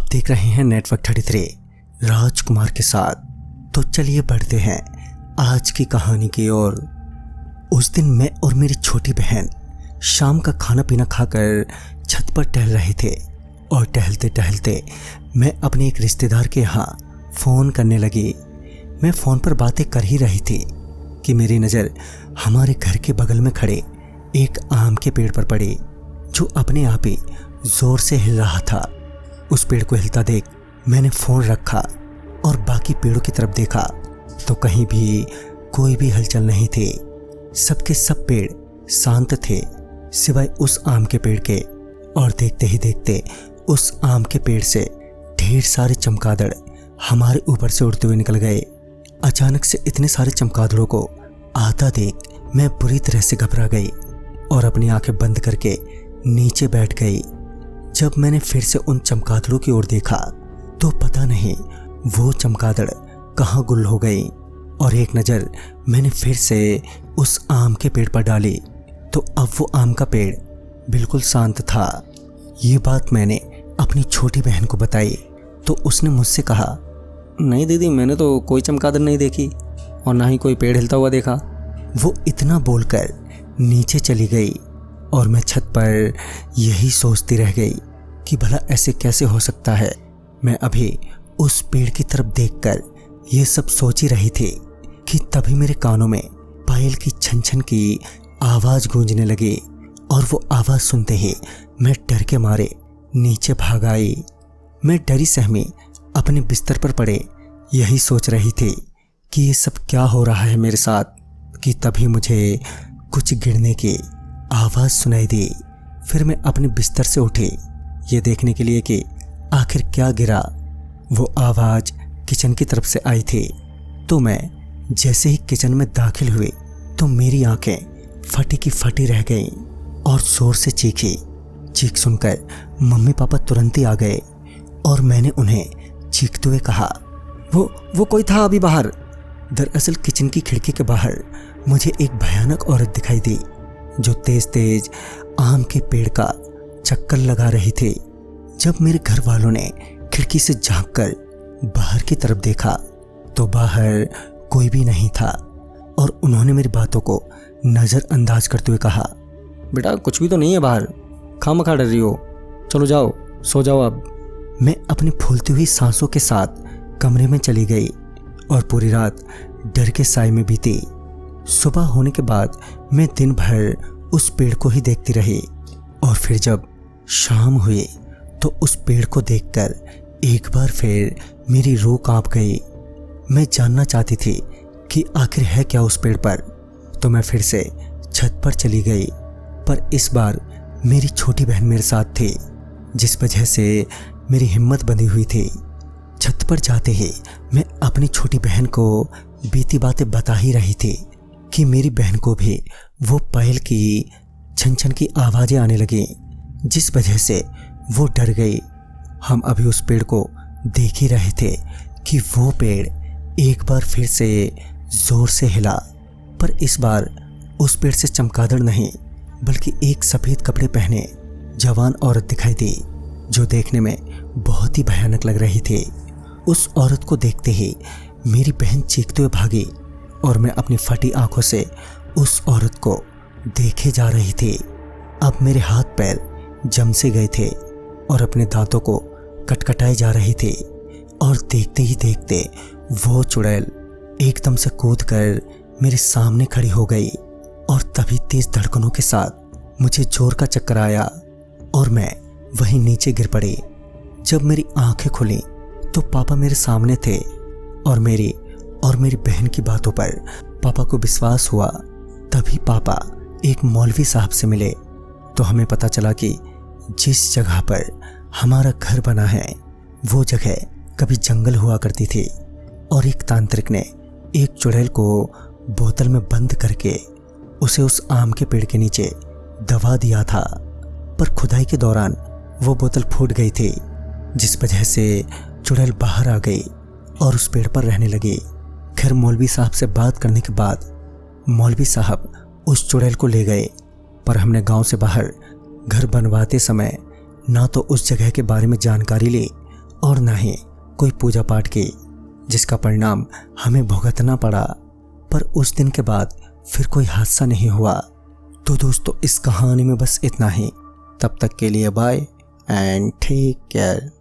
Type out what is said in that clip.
देख रहे हैं नेटवर्क 33 राजकुमार के साथ। तो चलिए बढ़ते हैं आज की कहानी की ओर। उस दिन मैं और मेरी छोटी बहन शाम का खाना पीना खाकर छत पर टहल रहे थे और टहलते टहलते मैं अपने एक रिश्तेदार के यहाँ फ़ोन करने लगी। मैं फ़ोन पर बातें कर ही रही थी कि मेरी नज़र हमारे घर के बगल में खड़े एक आम के पेड़ पर पड़ी जो अपने आप ही ज़ोर से हिल रहा था। उस पेड़ को हिलता देख मैंने फ़ोन रखा और बाकी पेड़ों की तरफ देखा तो कहीं भी कोई भी हलचल नहीं थी। सबके सब पेड़ शांत थे सिवाय उस आम के पेड़ के। और देखते ही देखते उस आम के पेड़ से ढेर सारे चमगादड़ हमारे ऊपर से उड़ते हुए निकल गए। अचानक से इतने सारे चमगादड़ों को आता देख मैं बुरी तरह से घबरा गई और अपनी आंखें बंद करके नीचे बैठ गई। जब मैंने फिर से उन चमगादड़ों की ओर देखा तो पता नहीं वो चमगादड़ कहाँ गुल हो गई। और एक नज़र मैंने फिर से उस आम के पेड़ पर डाली तो अब वो आम का पेड़ बिल्कुल शांत था। ये बात मैंने अपनी छोटी बहन को बताई तो उसने मुझसे कहा, नहीं दीदी, मैंने तो कोई चमगादड़ नहीं देखी और ना ही कोई पेड़ हिलता हुआ देखा। वो इतना बोलकर नीचे चली गई और मैं छत पर यही सोचती रह गई कि भला ऐसे कैसे हो सकता है। मैं अभी उस पेड़ की तरफ देखकर ये सब सोच ही रही थी कि तभी मेरे कानों में पायल की छन छन की आवाज़ गूंजने लगी और वो आवाज़ सुनते ही मैं डर के मारे नीचे भाग आई। मैं डरी सहमी अपने बिस्तर पर पड़े यही सोच रही थी कि ये सब क्या हो रहा है मेरे साथ कि तभी मुझे कुछ गिरने की आवाज़ सुनाई दी। फिर मैं अपने बिस्तर से उठी ये देखने के लिए कि आखिर क्या गिरा। वो आवाज़ किचन की तरफ से आई थी। तो मैं जैसे ही किचन में दाखिल हुई तो मेरी आंखें फटी की फटी रह गईं और जोर से चीखी। चीख सुनकर मम्मी पापा तुरंत ही आ गए और मैंने उन्हें चीखते हुए कहा, वो कोई था अभी बाहर। दरअसल किचन की खिड़की के बाहर मुझे एक भयानक औरत दिखाई दी जो तेज तेज आम के पेड़ का चक्कर लगा रही थी। जब मेरे घर वालों ने खिड़की से झांककर बाहर की तरफ देखा तो बाहर कोई भी नहीं था और उन्होंने मेरी बातों को नज़रअंदाज करते हुए कहा, बेटा कुछ भी तो नहीं है बाहर, खामखा डर रही हो, चलो जाओ सो जाओ अब। मैं अपनी फूलती हुई सांसों के साथ कमरे में चली गई और पूरी रात डर के साए में बीती। सुबह होने के बाद मैं दिन भर उस पेड़ को ही देखती रही और फिर जब शाम हुई तो उस पेड़ को देखकर एक बार फिर मेरी रूह कांप गई। मैं जानना चाहती थी कि आखिर है क्या उस पेड़ पर। तो मैं फिर से छत पर चली गई पर इस बार मेरी छोटी बहन मेरे साथ थी जिस वजह से मेरी हिम्मत बंधी हुई थी। छत पर जाते ही मैं अपनी छोटी बहन को बीती बातें बता ही रही थी कि मेरी बहन को भी वो पायल की छन छन की आवाज़ें आने लगी जिस वजह से वो डर गई। हम अभी उस पेड़ को देख ही रहे थे कि वो पेड़ एक बार फिर से ज़ोर से हिला पर इस बार उस पेड़ से चमगादड़ नहीं बल्कि एक सफ़ेद कपड़े पहने जवान औरत दिखाई दी जो देखने में बहुत ही भयानक लग रही थी। उस औरत को देखते ही मेरी बहन चीखते हुए भागी और मैं अपनी फटी आंखों से उस औरत को देखे जा रही थी। अब मेरे हाथ पैर जम से गए थे और अपने दांतों को कटकटाए जा रही थी और देखते ही देखते वो चुड़ैल एकदम से कूदकर मेरे सामने खड़ी हो गई और तभी तेज धड़कनों के साथ मुझे जोर का चक्कर आया और मैं वहीं नीचे गिर पड़ी। जब मेरी आंखें खुली तो पापा मेरे सामने थे और मेरी बहन की बातों पर पापा को विश्वास हुआ। तभी पापा एक मौलवी साहब से मिले तो हमें पता चला कि जिस जगह पर हमारा घर बना है वो जगह कभी जंगल हुआ करती थी और एक तांत्रिक ने एक चुड़ैल को बोतल में बंद करके उसे उस आम के पेड़ के नीचे दबा दिया था। पर खुदाई के दौरान वो बोतल फूट गई थी जिस वजह से चुड़ैल बाहर आ गई और उस पेड़ पर रहने लगी। खैर मौलवी साहब से बात करने के बाद मौलवी साहब उस चुड़ैल को ले गए पर हमने गांव से बाहर घर बनवाते समय ना तो उस जगह के बारे में जानकारी ली और ना ही कोई पूजा पाठ की, जिसका परिणाम हमें भुगतना पड़ा। पर उस दिन के बाद फिर कोई हादसा नहीं हुआ। तो दोस्तों, इस कहानी में बस इतना ही। तब तक के लिए बाय एंड टेक केयर।